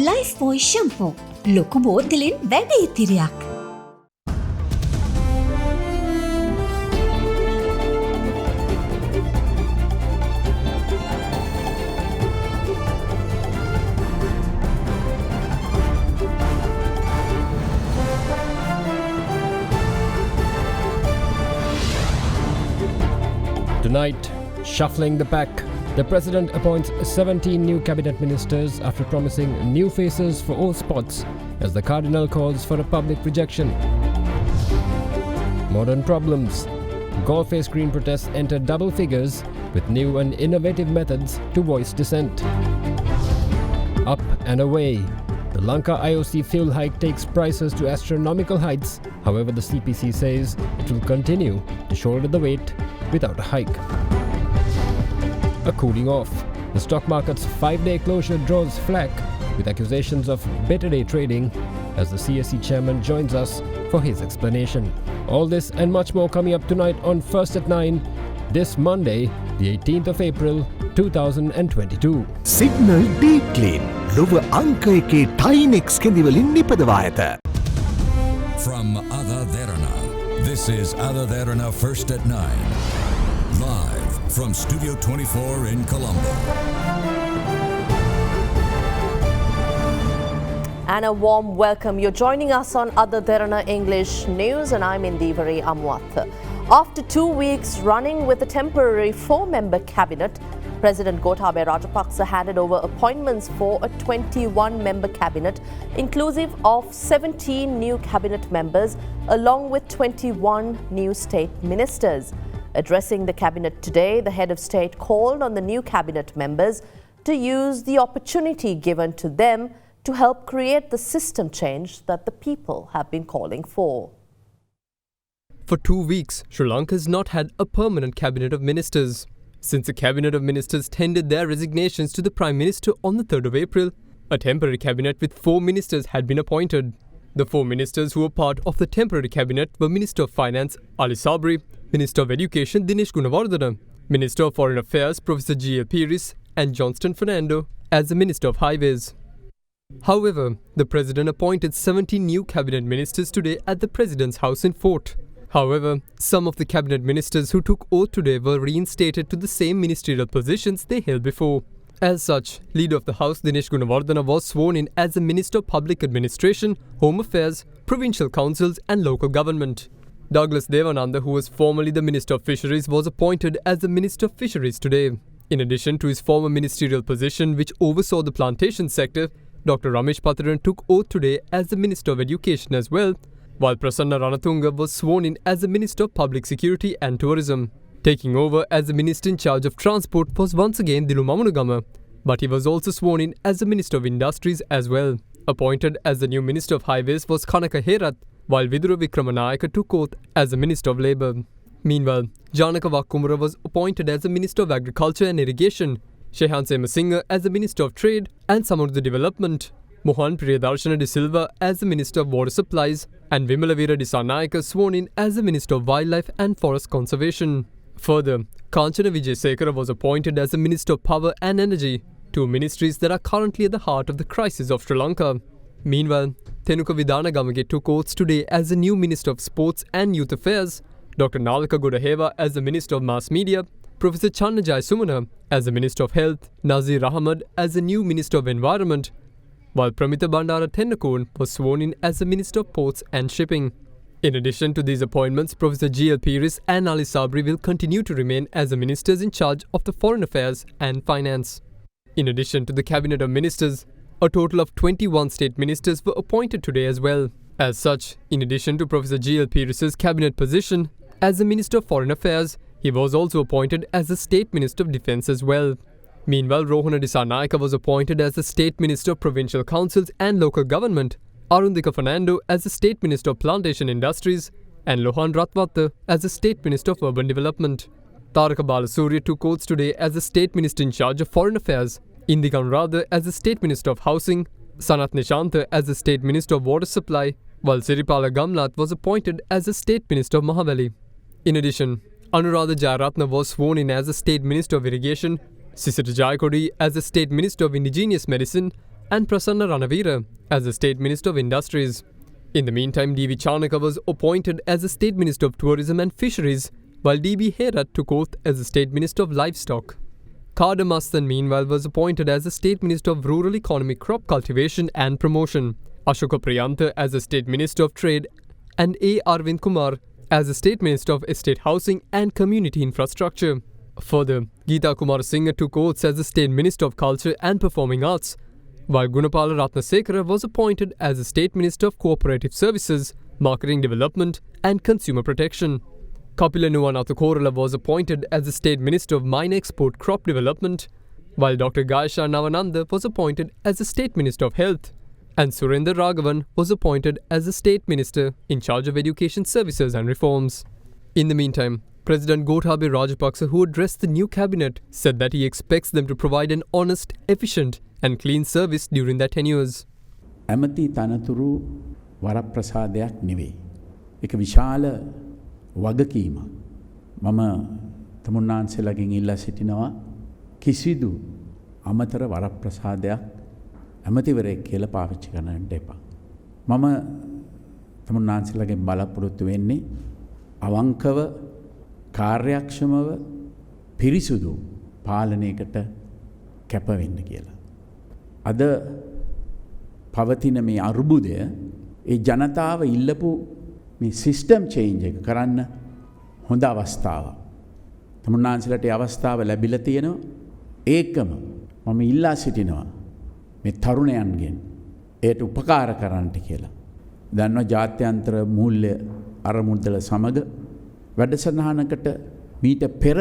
Lifebuoy shampoo. ලොකු බෝතලෙන් වැඩි ඉතිරියක්. Tonight, shuffling the pack. The president appoints 17 new cabinet ministers after promising new faces for all spots as the cardinal calls for a public rejection. Modern problems. Golf face green protests enter double figures with new and innovative methods to voice dissent. Up and away. The Lanka IOC fuel hike takes prices to astronomical heights. However, the CPC says it will continue to shoulder the weight without a hike. A cooling off. The stock market's 5-day closure draws flack with accusations of better day trading as the CSE chairman joins us for his explanation. All this and much more coming up tonight on First at 9, this Monday, the 18th of April, 2022. Signal Deep Clean. Lova Anka Eke Tynex Kendivalin Nipadava ඇත. From AdaDerana, this is AdaDerana First at 9. Live from Studio 24 in Colombo. And a warm welcome. You're joining us on AdaDerana English News and I'm Indivari Amwath. After 2 weeks running with a temporary 4-member cabinet, President Gotabaya Rajapaksa handed over appointments for a 21-member cabinet, inclusive of 17 new cabinet members, along with 21 new state ministers. Addressing the cabinet today, the head of state called on the new cabinet members to use the opportunity given to them to help create the system change that the people have been calling for. For 2 weeks, Sri Lanka has not had a permanent cabinet of ministers. Since the cabinet of ministers tendered their resignations to the Prime Minister on the 3rd of April, a temporary cabinet with 4 ministers had been appointed. The 4 ministers who were part of the temporary cabinet were Minister of Finance Ali Sabri, Minister of Education Dinesh Gunawardena, Minister of Foreign Affairs Professor G.L. Peiris and Johnston Fernando as the Minister of Highways. However, the President appointed 17 new cabinet ministers today at the President's house in Fort. However, some of the cabinet ministers who took oath today were reinstated to the same ministerial positions they held before. As such, Leader of the House Dinesh Gunawardena was sworn in as the Minister of Public Administration, Home Affairs, Provincial Councils and Local Government. Douglas Devananda, who was formerly the Minister of Fisheries, was appointed as the Minister of Fisheries today. In addition to his former ministerial position which oversaw the plantation sector, Dr. Ramesh Patharan took oath today as the Minister of Education as well, while Prasanna Ranatunga was sworn in as the Minister of Public Security and Tourism. Taking over as the Minister in charge of Transport was once again Dilu Mamunagama, but he was also sworn in as the Minister of Industries as well. Appointed as the new Minister of Highways was Kanaka Herath, while Vidura Vikramanayaka took oath as the Minister of Labour. Meanwhile, Janaka Wakkumara was appointed as the Minister of Agriculture and Irrigation, Shehan Semasinghe as the Minister of Trade and Samudra Development, Mohan Priyadarshana de Silva as the Minister of Water Supplies, and Vimalavira Dissanayaka sworn in as the Minister of Wildlife and Forest Conservation. Further, Kanchana Vijayasekara was appointed as the Minister of Power and Energy, 2 ministries that are currently at the heart of the crisis of Sri Lanka. Meanwhile, Tenuka Vidanagamage took oaths today as the new Minister of Sports and Youth Affairs, Dr. Nalaka Godaheva as the Minister of Mass Media, Professor Channa Jayasumana as the Minister of Health, Nazir Ahmad as the new Minister of Environment, while Pramita Bandara Tennakon was sworn in as the Minister of Ports and Shipping. In addition to these appointments, Professor G.L. Peiris and Ali Sabri will continue to remain as the ministers in charge of the Foreign Affairs and Finance. In addition to the Cabinet of Ministers, a total of 21 state ministers were appointed today as well. As such, in addition to Professor G.L. Peiris' cabinet position as the Minister of Foreign Affairs, he was also appointed as the State Minister of Defence as well. Meanwhile, Rohana Dissanayaka was appointed as the State Minister of Provincial Councils and Local Government, Arundika Fernando as the State Minister of Plantation Industries, and Lohan Ratwatha as the State Minister of Urban Development. Taraka Balasuriya took oaths today as the State Minister in charge of Foreign Affairs, Indika Anuradha as the State Minister of Housing, Sanath Nishantha as the State Minister of Water Supply, while Siripala Gamlath was appointed as the State Minister of Mahaveli. In addition, Anuradha Jayaratna was sworn in as the State Minister of Irrigation, Sisira Jayakodi as the State Minister of Indigenous Medicine, and Prasanna Ranavira as the State Minister of Industries. In the meantime, D.V. Chanaka was appointed as the State Minister of Tourism and Fisheries, while D.B. Herat took oath as the State Minister of Livestock. Kader Mastan meanwhile was appointed as the State Minister of Rural Economy, Crop Cultivation and Promotion, Ashoka Priyantha as the State Minister of Trade, and A. Arvind Kumar as the State Minister of Estate Housing and Community Infrastructure. Further, Geeta Kumar Singh took oaths as the State Minister of Culture and Performing Arts, while Gunapala Ratnasekara was appointed as the State Minister of Cooperative Services, Marketing Development and Consumer Protection. Kapila Nuwanatha Korala was appointed as the State Minister of Mine Export Crop Development, while Dr. Gaisha Navananda was appointed as the State Minister of Health, and Surendra Raghavan was appointed as the State Minister in charge of Education Services and Reforms. In the meantime, President Gotabaya Rajapaksa, who addressed the new cabinet, said that he expects them to provide an honest, efficient and clean service during their tenures. ඇමති තනතුරු වරප්‍රසාදයක් නෙවෙයි. එක විශාල වගකීමක්. මම තමුන්නාන්සේලාගෙන් ඉල්ලා සිටිනවා කිසිදු අමතර වරප්‍රසාදයක් ඇමතිවරයෙක් කියලා පාවිච්චි කරන්න එපා. මම තමුන්නාන්සේලාගෙන් බලාපොරොත්තු වෙන්නේ අවංකව කාර්යක්ෂමව පිරිසුදු පාලනයකට කැප වෙන්න කියලා. අද පවතින මේ අර්බුදය ඒ ජනතාව ඉල්ලපු මේ සිස්ටම් චේන්ජ් එක කරන්න හොඳ අවස්ථාවක්. තමුන්නාන්සේලාට ඒ අවස්ථාව ලැබිලා තියෙනවා. ඒකම මම ඉල්ලා සිටිනවා මේ තරුණයන්ගෙන් ඒට උපකාර කරන්නට කියලා. දන්නවා ජාත්‍යන්තර මූල්‍ය අරමුදල සමග වැඩසටහනකට මීට පෙර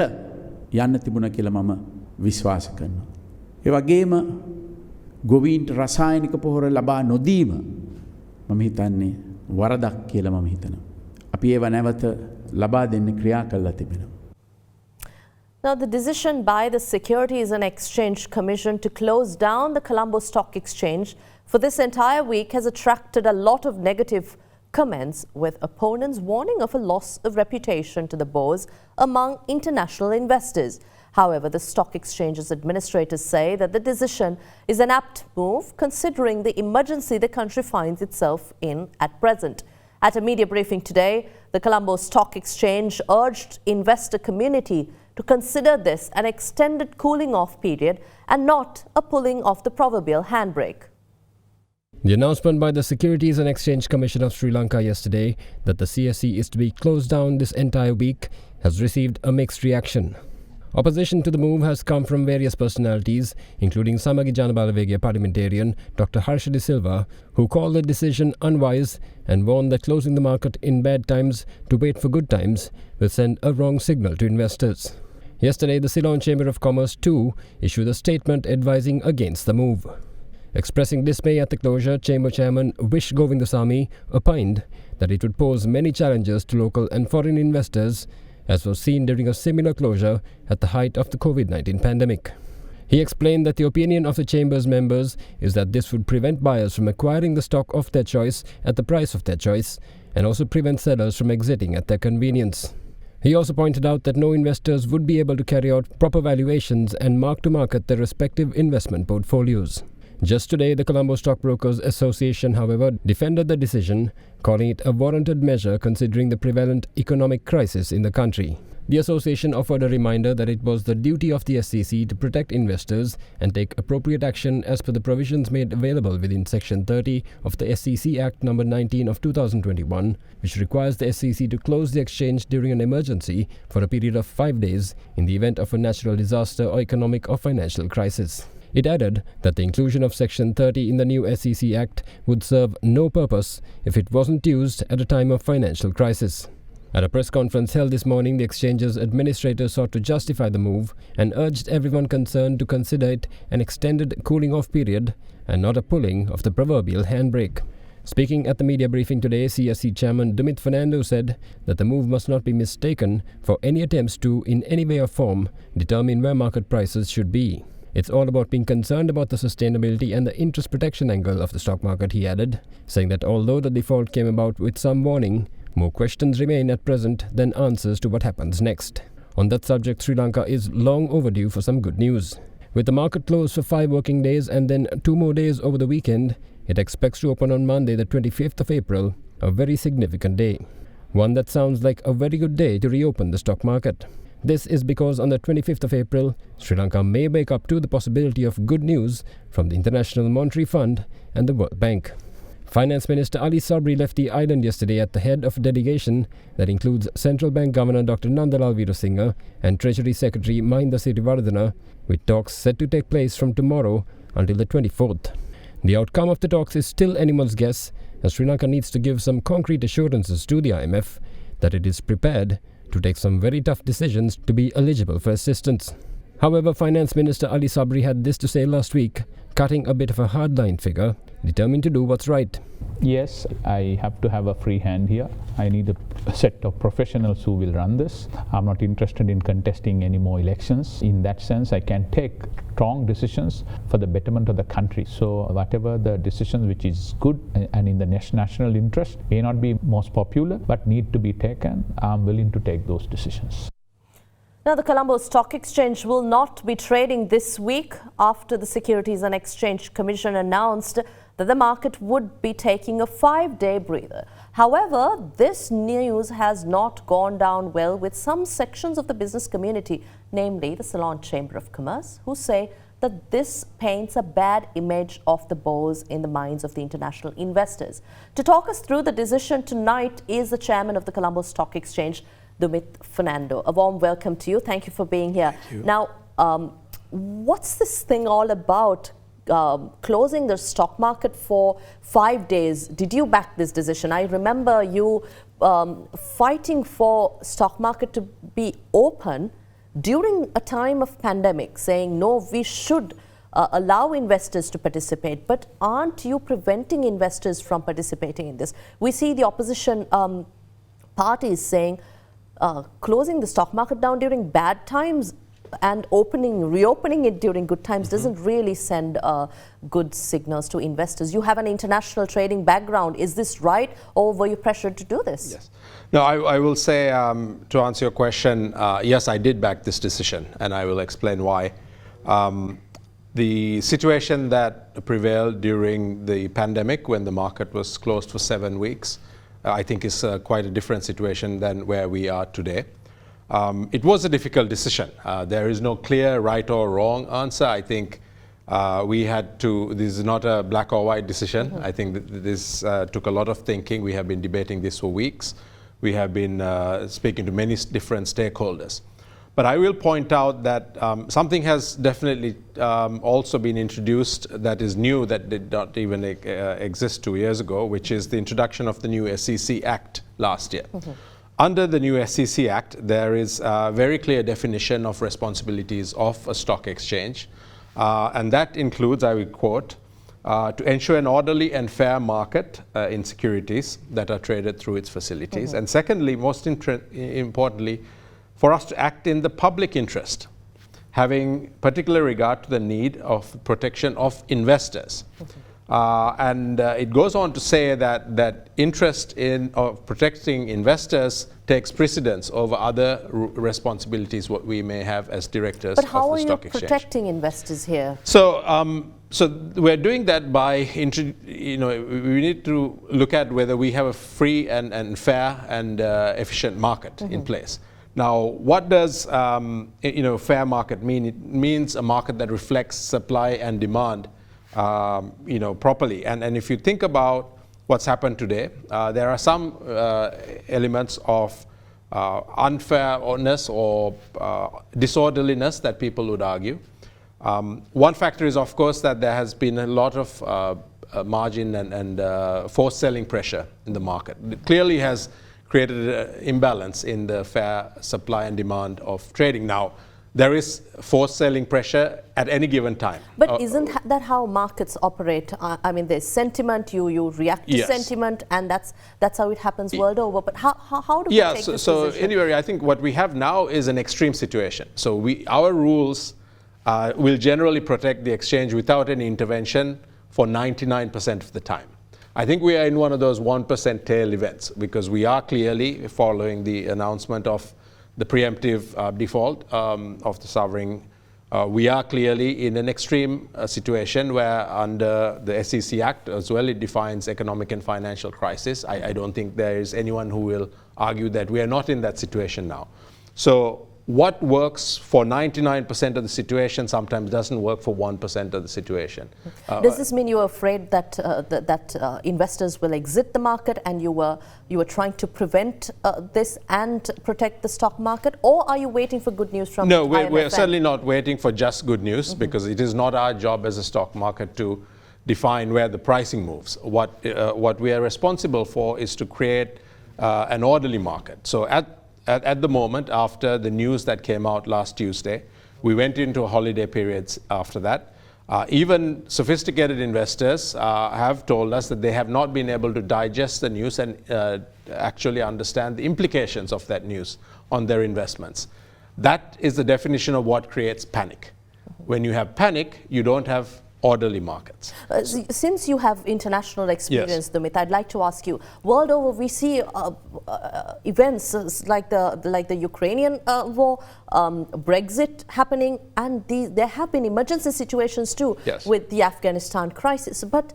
යන්න තිබුණා කියලා මම විශ්වාස කරනවා. ඒ වගේම ගොවීන්ට රසායනික පොහොර ලබා නොදීම මම හිතන්නේ වරදක් කියලා මම හිතනවා. අපි ඒව නැවත ලබා දෙන්න ක්‍රියා කළා තිබෙනවා. Now, the decision by the Securities and Exchange Commission to close down the Colombo Stock Exchange for this entire week has attracted a lot of negative comments, with opponents warning of a loss of reputation to the bourse among international investors. However, the stock exchange's administrators say that the decision is an apt move considering the emergency the country finds itself in at present. At a media briefing today, the Colombo Stock Exchange urged investor community to consider this an extended cooling off period and not a pulling of the proverbial handbrake. The announcement by the Securities and Exchange Commission of Sri Lanka yesterday that the CSE is to be closed down this entire week has received a mixed reaction. Opposition to the move has come from various personalities, including Samagi Janabalawegaya parliamentarian Dr. Harsha De Silva, who called the decision unwise and warned that closing the market in bad times to wait for good times will send a wrong signal to investors. Yesterday, the Ceylon Chamber of Commerce too issued a statement advising against the move. Expressing dismay at the closure, Chamber Chairman Vish Govindasamy opined that it would pose many challenges to local and foreign investors, as was seen during a similar closure at the height of the COVID-19 pandemic. He explained that the opinion of the Chamber's members is that this would prevent buyers from acquiring the stock of their choice at the price of their choice, and also prevent sellers from exiting at their convenience. He also pointed out that no investors would be able to carry out proper valuations and mark to market their respective investment portfolios. Just today, the Colombo Stockbrokers Association, however, defended the decision, calling it a warranted measure considering the prevalent economic crisis in the country. The association offered a reminder that it was the duty of the SEC to protect investors and take appropriate action as per the provisions made available within Section 30 of the SEC Act No. 19 of 2021, which requires the SEC to close the exchange during an emergency for a period of 5 days in the event of a natural disaster or economic or financial crisis. It added that the inclusion of Section 30 in the new SEC Act would serve no purpose if it wasn't used at a time of financial crisis. At a press conference held this morning, the exchange's administrators sought to justify the move and urged everyone concerned to consider it an extended cooling-off period and not a pulling of the proverbial handbrake. Speaking at the media briefing today, CSE Chairman Dumit Fernando said that the move must not be mistaken for any attempts to, in any way or form, determine where market prices should be. It's all about being concerned about the sustainability and the interest protection angle of the stock market, he added, saying that although the default came about with some warning, more questions remain at present than answers to what happens next. On that subject, Sri Lanka is long overdue for some good news. With the market closed for 5 working days and then 2 more days over the weekend, it expects to open on Monday, the 25th of April, a very significant day. One that sounds like a very good day to reopen the stock market. This is because on the 25th of April, Sri Lanka may wake up to the possibility of good news from the International Monetary Fund and the World Bank. Finance Minister Ali Sabri left the island yesterday at the head of a delegation that includes Central Bank Governor Dr. Nandalal Veerasinghe and Treasury Secretary Mahinda Siriwardana, with talks set to take place from tomorrow until the 24th. The outcome of the talks is still anyone's guess, as Sri Lanka needs to give some concrete assurances to the IMF that it is prepared to take some very tough decisions to be eligible for assistance. However, Finance Minister Ali Sabri had this to say last week, cutting a bit of a hardline figure, determined to do what's right. Yes, I have to have a free hand here. I need a set of professionals who will run this. I'm not interested in contesting any more elections. In that sense, I can take strong decisions for the betterment of the country. So whatever the decisions which is good and in the national interest may not be most popular, but need to be taken, I'm willing to take those decisions. Now, the Colombo Stock Exchange will not be trading this week after the Securities and Exchange Commission announced that the market would be taking a 5-day breather. However, this news has not gone down well with some sections of the business community, namely the Ceylon Chamber of Commerce, who say that this paints a bad image of the bourse in the minds of the international investors. To talk us through the decision tonight is the chairman of the Colombo Stock Exchange, Dumit Fernando. A warm welcome to you. Thank you for being here. Now, what's this thing all about? Closing the stock market for 5 days. Did you back this decision? I remember you fighting for stock market to be open during a time of pandemic, saying, no, we should allow investors to participate. But aren't you preventing investors from participating in this? We see the opposition parties saying closing the stock market down during bad times and reopening it during good times doesn't really send good signals to investors. You have an international trading background. Is this right, or were you pressured to do this? Yes. No, I will say, to answer your question, yes, I did back this decision, and I will explain why. The situation that prevailed during the pandemic, when the market was closed for 7 weeks, I think is quite a different situation than where we are today. It was a difficult decision. There is no clear right or wrong answer. I think we had to, this is not a black or white decision. I think that this took a lot of thinking. We have been debating this for weeks. We have been speaking to many different stakeholders. But I will point out that something has definitely also been introduced that is new, that did not even exist 2 years ago, which is the introduction of the new SEC Act last year. Under the new SEC Act, there is a very clear definition of responsibilities of a stock exchange. And that includes, I will quote, to ensure an orderly and fair market in securities that are traded through its facilities. And secondly, most importantly, for us to act in the public interest, having particular regard to the need of protection of investors. And it goes on to say that interest in protecting investors takes precedence over other responsibilities what we may have as directors of the stock exchange. But how are you protecting investors here? So, so we're doing that by, we need to look at whether we have a free and fair and efficient market in place. Now, what does fair market mean? It means a market that reflects supply and demand properly. And if you think about what's happened today, there are some elements of unfairness or disorderliness that people would argue. One factor is, of course, that there has been a lot of margin and forced selling pressure in the market. It clearly has created an imbalance in the fair supply and demand of trading. Now, there is forced selling pressure at any given time. But isn't that how markets operate? I mean, there's sentiment, you react to sentiment, and that's how it happens world over. But how do we take this so decision? Anyway, I think what we have now is an extreme situation. So our rules will generally protect the exchange without any intervention for 99% of the time. I think we are in one of those 1% tail events, because we are clearly following the announcement of the preemptive default of the sovereign We are clearly in an extreme situation where under the SEC Act as well, it defines economic and financial crisis. I don't think there is anyone who will argue that we are not in that situation now. So what works for 99% of the situation sometimes doesn't work for 1% of the situation. Does this mean you are afraid that investors will exit the market, and you were trying to prevent this and protect the stock market, or are you waiting for good news from No, IMF? we're certainly not waiting for just good news, because it is not our job as a stock market to define where the pricing moves. What we are responsible for is to create an orderly market. So at the moment, after the news that came out last Tuesday, we went into a holiday periods after that. Even sophisticated investors have told us that they have not been able to digest the news and actually understand the implications of that news on their investments. That is the definition of what creates panic. When you have panic, you don't have orderly markets. Since you have international experience, Yes. Dumit, I'd like to ask you, world over we see events like the Ukrainian war, Brexit happening, and there have been emergency situations too, Yes. with the Afghanistan crisis, but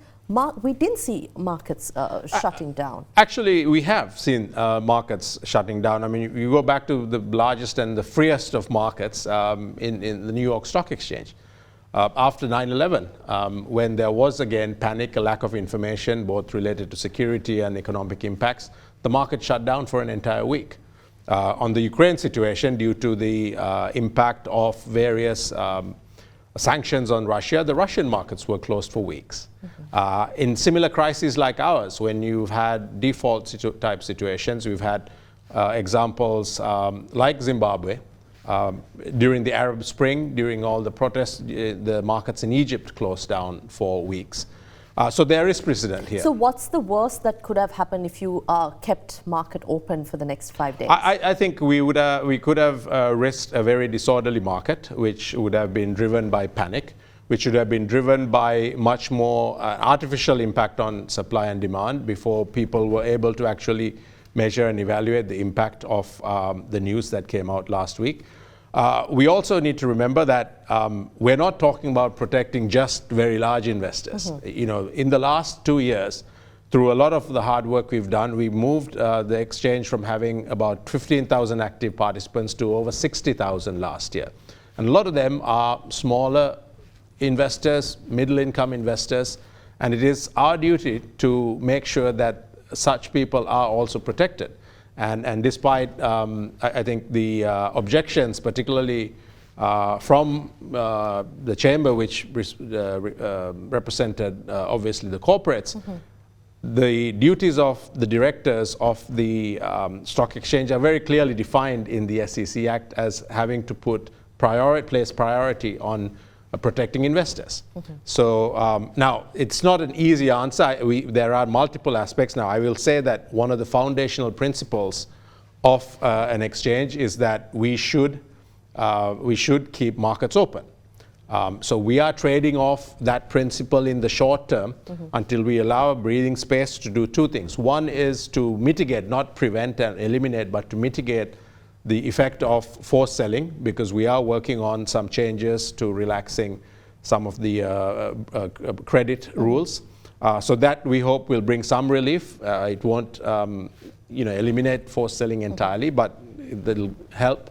we didn't see markets shutting down. Actually, we have seen markets shutting down. I mean, you go back to the largest and the freest of markets in the New York Stock Exchange. After 9/11, when there was again panic, a lack of information, both related to security and economic impacts, the market shut down for an entire week. On the Ukraine situation, due to the impact of various sanctions on Russia, the Russian markets were closed for weeks. In similar crises like ours, when you've had default type situations, we've had examples like Zimbabwe. During the Arab Spring, during all the protests, the markets in Egypt closed down for weeks. So there is precedent here. So what's the worst that could have happened if you kept market open for the next 5 days? I think we could have risked a very disorderly market, which would have been driven by panic, which would have been driven by much more artificial impact on supply and demand before people were able to actually measure and evaluate the impact of the news that came out last week. We also need to remember that we're not talking about protecting just very large investors. You know, in the last 2 years, through a lot of the hard work we've done, we moved the exchange from having about 15,000 active participants to over 60,000 last year. And a lot of them are smaller investors, middle-income investors, and it is our duty to make sure that such people are also protected. And despite, I think, the objections, particularly from the chamber, which represented, obviously, the corporates, the duties of the directors of the stock exchange are very clearly defined in the SEC Act as having to place priority on protecting investors. So now, it's not an easy answer. There are multiple aspects. Now, I will say that one of the foundational principles of an exchange is that we should keep markets open. So we are trading off that principle in the short term until we allow a breathing space to do two things. One is to mitigate, not prevent and eliminate, but to mitigate the effect of forced selling, because we are working on some changes to relaxing some of the credit rules. So that we hope will bring some relief. It won't eliminate forced selling entirely, but it'll help.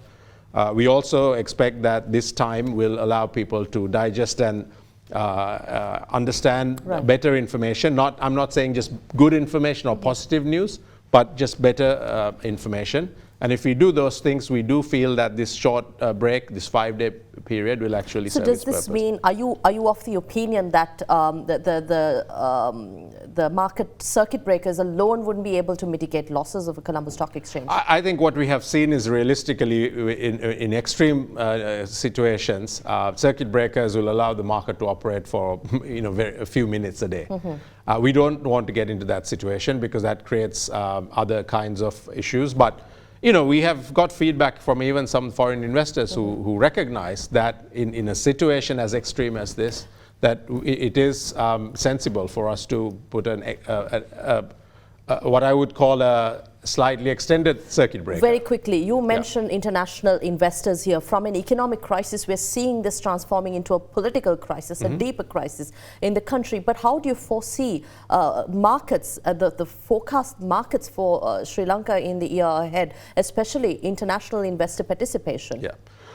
We also expect that this time will allow people to digest and understand better information. I'm not saying just good information or positive news, but just better information. And if we do those things, we do feel that this short break, this 5-day period, will actually serve its purpose. So does this mean, are you of the opinion that the market circuit breakers alone wouldn't be able to mitigate losses of a Colombo Stock Exchange? I think what we have seen is realistically, in extreme situations, circuit breakers will allow the market to operate for a few minutes a day. We don't want to get into that situation because that creates other kinds of issues. But we have got feedback from even some foreign investors who recognize that in a situation as extreme as this, that it is sensible for us to put what I would call a slightly extended circuit breaker. Very quickly, you mentioned international investors here. From an economic crisis, we're seeing this transforming into a political crisis, a deeper crisis in the country. But how do you foresee markets, the forecast markets for Sri Lanka in the year ahead, especially international investor participation? Yeah.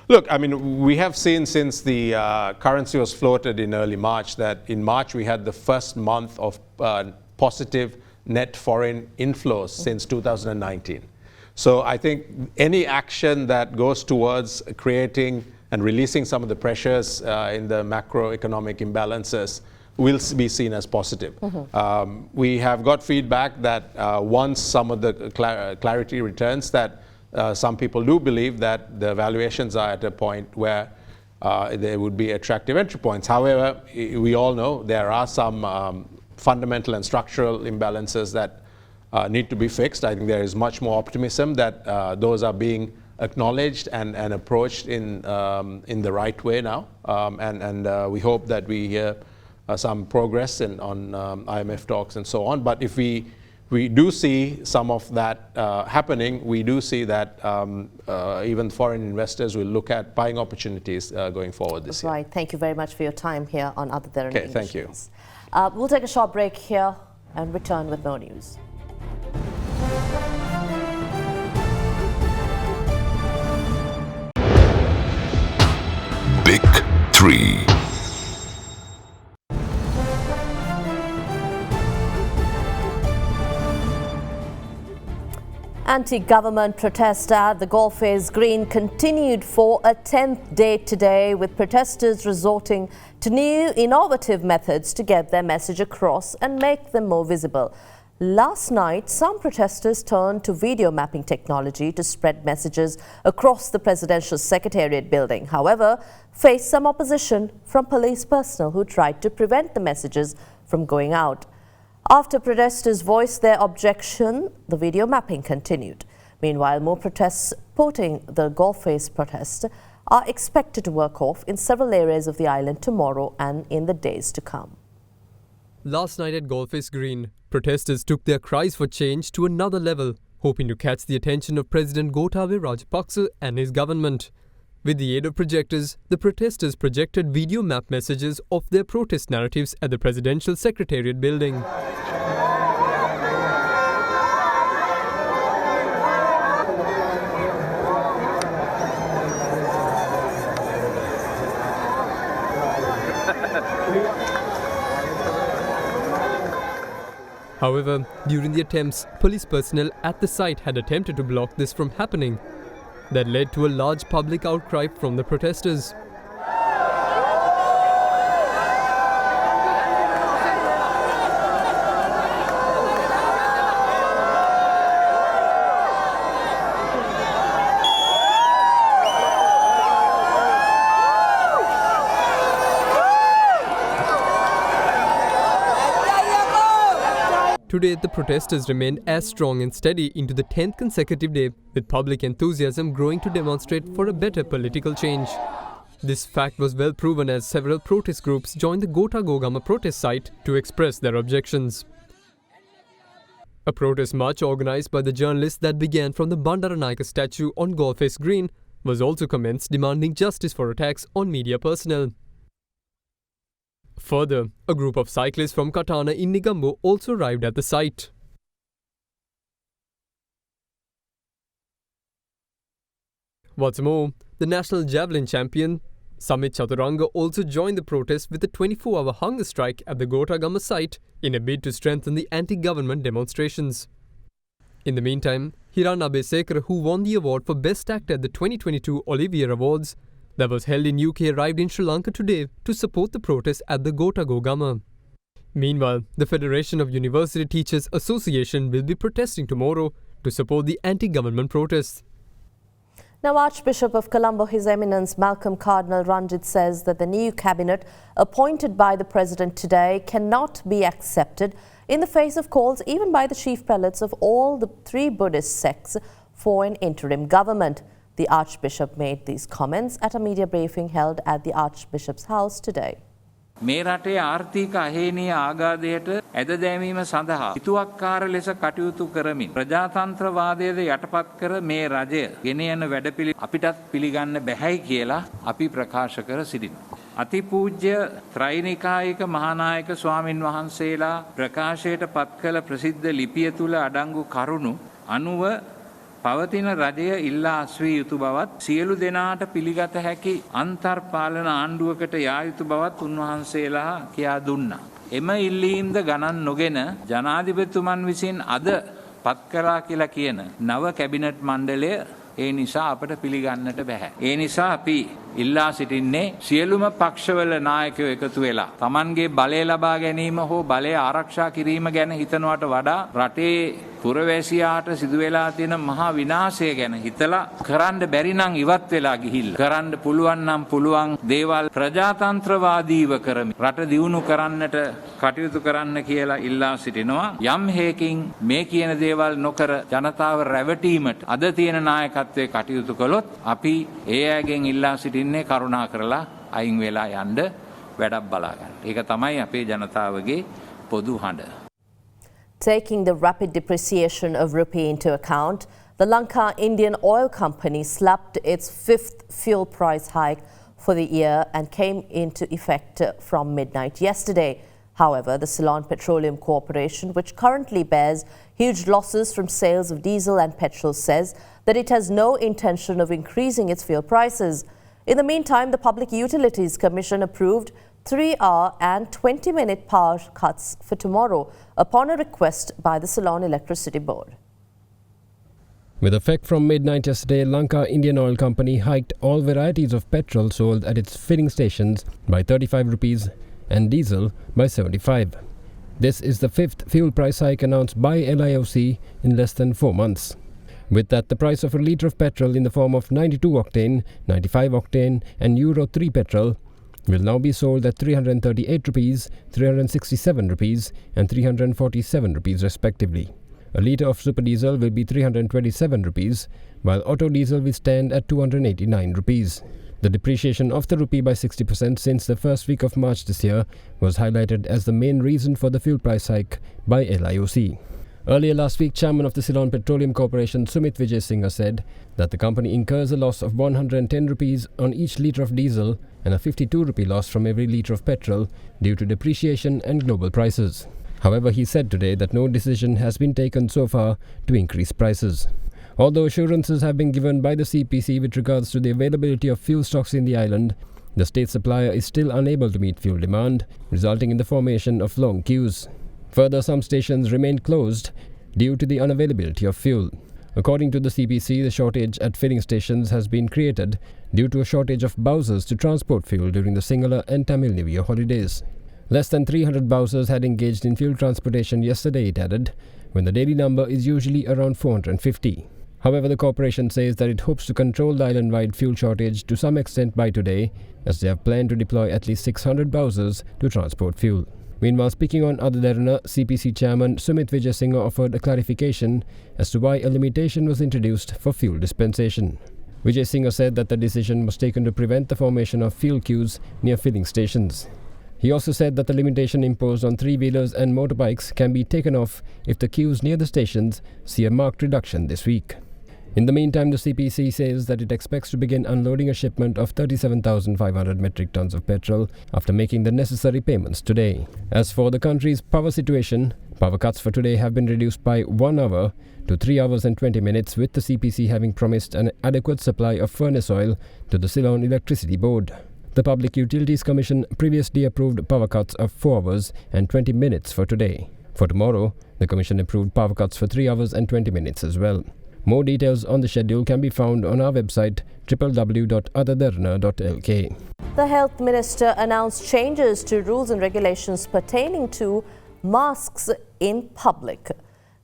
Look, I mean, we have seen since the currency was floated in early March that in March we had the first month of positive net foreign inflows since 2019. So I think any action that goes towards creating and releasing some of the pressures in the macroeconomic imbalances will be seen as positive. We have got feedback that once some of the clarity returns, that some people do believe that the valuations are at a point where there would be attractive entry points. However, we all know there are some fundamental and structural imbalances that need to be fixed. I think there is much more optimism that those are being acknowledged and approached in the right way now. And we hope that we hear some progress on IMF talks and so on. But if we do see some of that happening, we do see that even foreign investors will look at buying opportunities going forward this year. Right. Thank you very much for your time here on AdaDerana English. Okay, thank you. We'll take a short break here and return with more news. Big 3. Anti-government protest at the Golfes Green continued for a 10th day today, with protesters resorting to new innovative methods to get their message across and make them more visible. Last night, some protesters turned to video mapping technology to spread messages across the presidential secretariat building. However, faced some opposition from police personnel who tried to prevent the messages from going out. After protesters voiced their objection, the video mapping continued. Meanwhile, more protests supporting the Golfes protest are expected to work off in several areas of the island tomorrow and in the days to come. Last night at Golfes Green, protesters took their cries for change to another level, hoping to catch the attention of President Gotabaya Rajapaksa and his government. With the aid of projectors, the protesters projected video map messages of their protest narratives at the Presidential Secretariat building. However, during the attempts, police personnel at the site had attempted to block this from happening. That led to a large public outcry from the protesters. Today, the protesters remained as strong and steady into the 10th consecutive day, with public enthusiasm growing to demonstrate for a better political change. This fact was well proven as several protest groups joined the Gota Gogama protest site to express their objections. A protest march organized by the journalists that began from the Bandaranaike statue on Golfes Green was also commenced, demanding justice for attacks on media personnel. Further, a group of cyclists from Katana in Negombo also arrived at the site. What's more, the national javelin champion Samit Chaturanga also joined the protest with a 24-hour hunger strike at the Gotagama site in a bid to strengthen the anti-government demonstrations. In the meantime, Hiran Abesekara, who won the award for Best Actor at the 2022 Olivier Awards, that was held in UK, arrived in Sri Lanka today to support the protest at the Gota Gogama. Meanwhile, the Federation of University Teachers Association will be protesting tomorrow to support the anti-government protests. Now, Archbishop of Colombo, His Eminence Malcolm Cardinal Ranjit, says that the new cabinet appointed by the President today cannot be accepted in the face of calls even by the chief prelates of all the 3 Buddhist sects for an interim government. The Archbishop made these comments at a media briefing held at the Archbishop's house today. මේ රටේ ආර්ථික අහේනීය ආගාදයට ඇද දැමීම සඳහා හිතුවක්කාර ලෙස කටයුතු කරමින් ප්‍රජාතන්ත්‍රවාදයේද යටපත් කර මේ රජය ගෙන යන වැඩපිළිවෙල අපිටත් පිළිගන්න බැහැයි කියලා අපි ප්‍රකාශ කර සිටිනවා. අතිපූජ්‍ය ත්‍රිනිකායික මහානායක ස්වාමින් වහන්සේලා ප්‍රකාශයට පත් කළ ප්‍රසිද්ධ ලිපිය තුල අඩංගු කරුණු අනුව පවතින රජය ඉල්ලා අස්විය යුතු බවත් සියලු දෙනාට පිළිගත හැකි අන්තර්පාලන ආණ්ඩුවකට යා යුතු බවත් උන්වහන්සේලා කියා දුන්නා. එම ඉල්ලීම්ද ගණන් නොගෙන ජනාධිපතිතුමන් විසින් අද පත් කළා කියලා කියන නව කැබිනට් මණ්ඩලය ඒ නිසා අපට පිළිගන්නට බැහැ. ඒ නිසා අපි ඉල්ලා සිටින්නේ සියලුම පක්ෂවල නායකයෝ එකතු වෙලා Tamanගේ බලය ලබා ගැනීම හෝ බලය ආරක්ෂා කිරීම ගැන හිතනවට වඩා රටේ පුරවැසියාට සිදු වෙලා තියෙන මහා විනාශය ගැන හිතලා කරන්න බැරි නම් ඉවත් වෙලා ගිහිල්ලා කරන්න පුළුවන් නම් පුළුවන් දේවල් ප්‍රජාතන්ත්‍රවාදීව කරමින් රට දියුණු කරන්නට කටයුතු කරන්න කියලා ඉල්ලා සිටිනවා. යම් හේකින් මේ කියන දේවල් නොකර ජනතාව රැවටීමට අද තියෙන නායකත්වයේ කටයුතු කළොත් අපි ඒ අයගෙන් ඉල්ලා සිටින්නේ කරුණා කරලා අයින් වෙලා යන්න වැඩක් බලා ගන්න. ඒක තමයි අපේ ජනතාවගේ පොදු හඬ. Taking the rapid depreciation of rupee into account, the Lanka Indian Oil Company slapped its fifth fuel price hike for the year and came into effect from midnight yesterday. However, the Ceylon Petroleum Corporation, which currently bears huge losses from sales of diesel and petrol, says that it has no intention of increasing its fuel prices. In the meantime, the Public Utilities Commission approved 3-hour and 20-minute power cuts for tomorrow upon a request by the Ceylon Electricity Board. With effect from midnight yesterday, Lanka Indian Oil Company hiked all varieties of petrol sold at its filling stations by 35 rupees and diesel by 75. This is the fifth fuel price hike announced by LIOC in less than 4 months. With that, the price of a litre of petrol in the form of 92 octane, 95 octane and Euro 3 petrol will now be sold at 338 rupees, 367 rupees and 347 rupees respectively. A litre of super diesel will be 327 rupees, while auto diesel will stand at 289 rupees. The depreciation of the rupee by 60% since the first week of March this year was highlighted as the main reason for the fuel price hike by LIOC. Earlier last week, Chairman of the Ceylon Petroleum Corporation Sumit Vijay Singha said that the company incurs a loss of 110 rupees on each litre of diesel and a 52 rupee loss from every litre of petrol due to depreciation and global prices. However, he said today that no decision has been taken so far to increase prices. Although assurances have been given by the CPC with regards to the availability of fuel stocks in the island, the state supplier is still unable to meet fuel demand, resulting in the formation of long queues. Further, some stations remain closed due to the unavailability of fuel. According to the CPC, the shortage at filling stations has been created due to a shortage of bowsers to transport fuel during the Sinhala and Tamil New Year holidays. Less than 300 bowsers had engaged in fuel transportation yesterday, it added, when the daily number is usually around 450. However, the corporation says that it hopes to control the island-wide fuel shortage to some extent by today, as they have planned to deploy at least 600 bowsers to transport fuel. Meanwhile, speaking on AdaDerana, CPC Chairman Sumit Vijay Singha offered a clarification as to why a limitation was introduced for fuel dispensation. Vijay Singha said that the decision was taken to prevent the formation of fuel queues near filling stations. He also said that the limitation imposed on three-wheelers and motorbikes can be taken off if the queues near the stations see a marked reduction this week. In the meantime, the CPC says that it expects to begin unloading a shipment of 37,500 metric tons of petrol after making the necessary payments today. As for the country's power situation, power cuts for today have been reduced by 1 hour to 3 hours and 20 minutes, with the CPC having promised an adequate supply of furnace oil to the Ceylon Electricity Board. The Public Utilities Commission previously approved power cuts of 4 hours and 20 minutes for today. For tomorrow, the Commission approved power cuts for 3 hours and 20 minutes as well. More details on the schedule can be found on our website www.adaderana.lk. The Health Minister announced changes to rules and regulations pertaining to masks in public.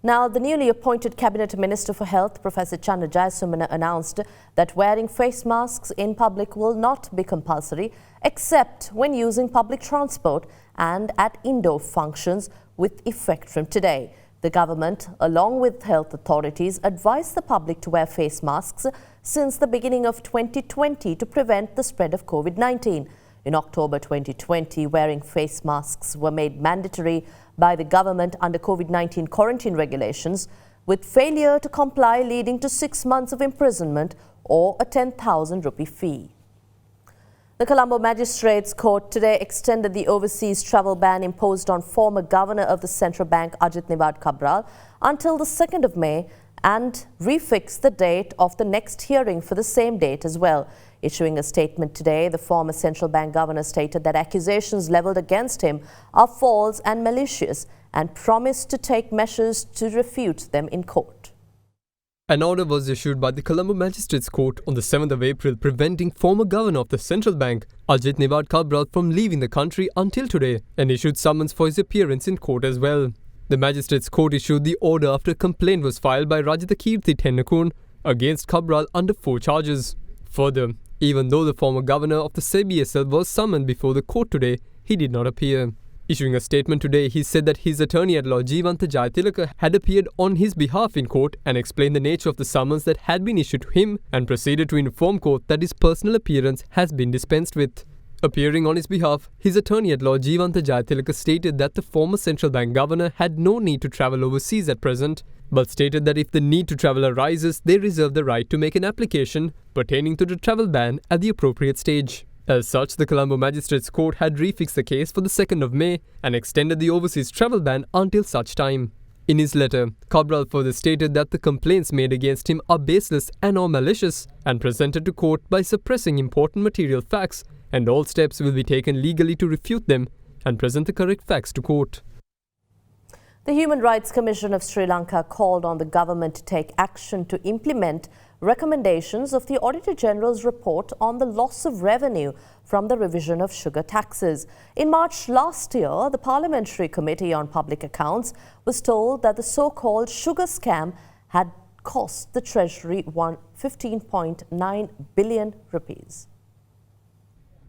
Now, the newly appointed Cabinet Minister for Health, Professor Channa Jayasumana, announced that wearing face masks in public will not be compulsory except when using public transport and at indoor functions with effect from today. The government, along with health authorities, advised the public to wear face masks since the beginning of 2020 to prevent the spread of COVID-19. In October 2020, wearing face masks were made mandatory by the government under COVID-19 quarantine regulations, with failure to comply leading to 6 months of imprisonment or a 10,000 rupee fee. The Colombo Magistrates Court today extended the overseas travel ban imposed on former Governor of the Central Bank Ajit Nivard Cabral until the 2nd of May and refixed the date of the next hearing for the same date as well. Issuing a statement today, the former Central Bank Governor stated that accusations levelled against him are false and malicious and promised to take measures to refute them in court. An order was issued by the Colombo Magistrates Court on the 7th of April preventing former Governor of the Central Bank, Ajit Nivard Cabral, from leaving the country until today and issued summons for his appearance in court as well. The Magistrates Court issued the order after a complaint was filed by Rajitha Kirthi Tennakun against Cabral under 4 charges. Further, even though the former Governor of the CBSL was summoned before the court today, he did not appear. Issuing a statement today, he said that his attorney-at-law Jeevantha Jayatilaka had appeared on his behalf in court and explained the nature of the summons that had been issued to him and proceeded to inform court that his personal appearance has been dispensed with. Appearing on his behalf, his attorney-at-law Jeevantha Jayatilaka stated that the former Central Bank Governor had no need to travel overseas at present, but stated that if the need to travel arises, they reserve the right to make an application pertaining to the travel ban at the appropriate stage. As such, the Colombo Magistrates Court had refixed the case for the 2nd of May and extended the overseas travel ban until such time. In his letter, Cabral further stated that the complaints made against him are baseless and or malicious and presented to court by suppressing important material facts, and all steps will be taken legally to refute them and present the correct facts to court. The Human Rights Commission of Sri Lanka called on the government to take action to implement recommendations of the Auditor General's report on the loss of revenue from the revision of sugar taxes. In March last year, the Parliamentary Committee on Public Accounts was told that the so-called sugar scam had cost the Treasury 15.9 billion rupees.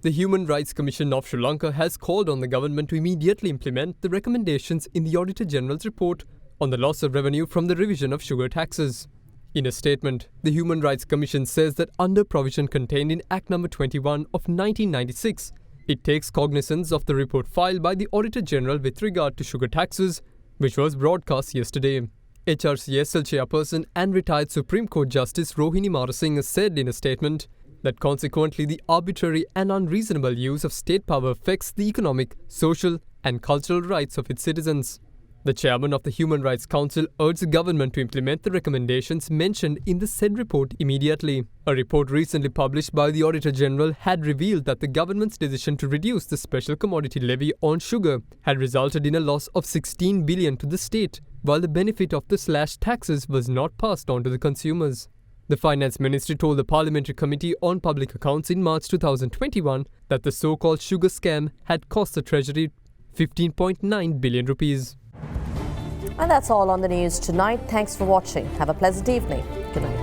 The Human Rights Commission of Sri Lanka has called on the government to immediately implement the recommendations in the Auditor General's report on the loss of revenue from the revision of sugar taxes. In a statement, the Human Rights Commission says that under provision contained in Act No. 21 of 1996, it takes cognizance of the report filed by the Auditor General with regard to sugar taxes, which was broadcast yesterday. HRCSL chairperson and retired Supreme Court Justice Rohini Marasinghe said in a statement that consequently the arbitrary and unreasonable use of state power affects the economic, social and cultural rights of its citizens. The chairman of the Human Rights Council urged the government to implement the recommendations mentioned in the said report immediately. A report recently published by the Auditor General had revealed that the government's decision to reduce the special commodity levy on sugar had resulted in a loss of 16 billion to the state, while the benefit of the slashed taxes was not passed on to the consumers. The Finance Ministry told the Parliamentary Committee on Public Accounts in March 2021 that the so-called sugar scam had cost the Treasury 15.9 billion rupees. And that's all on the news tonight. Thanks for watching. Have a pleasant evening. Good night.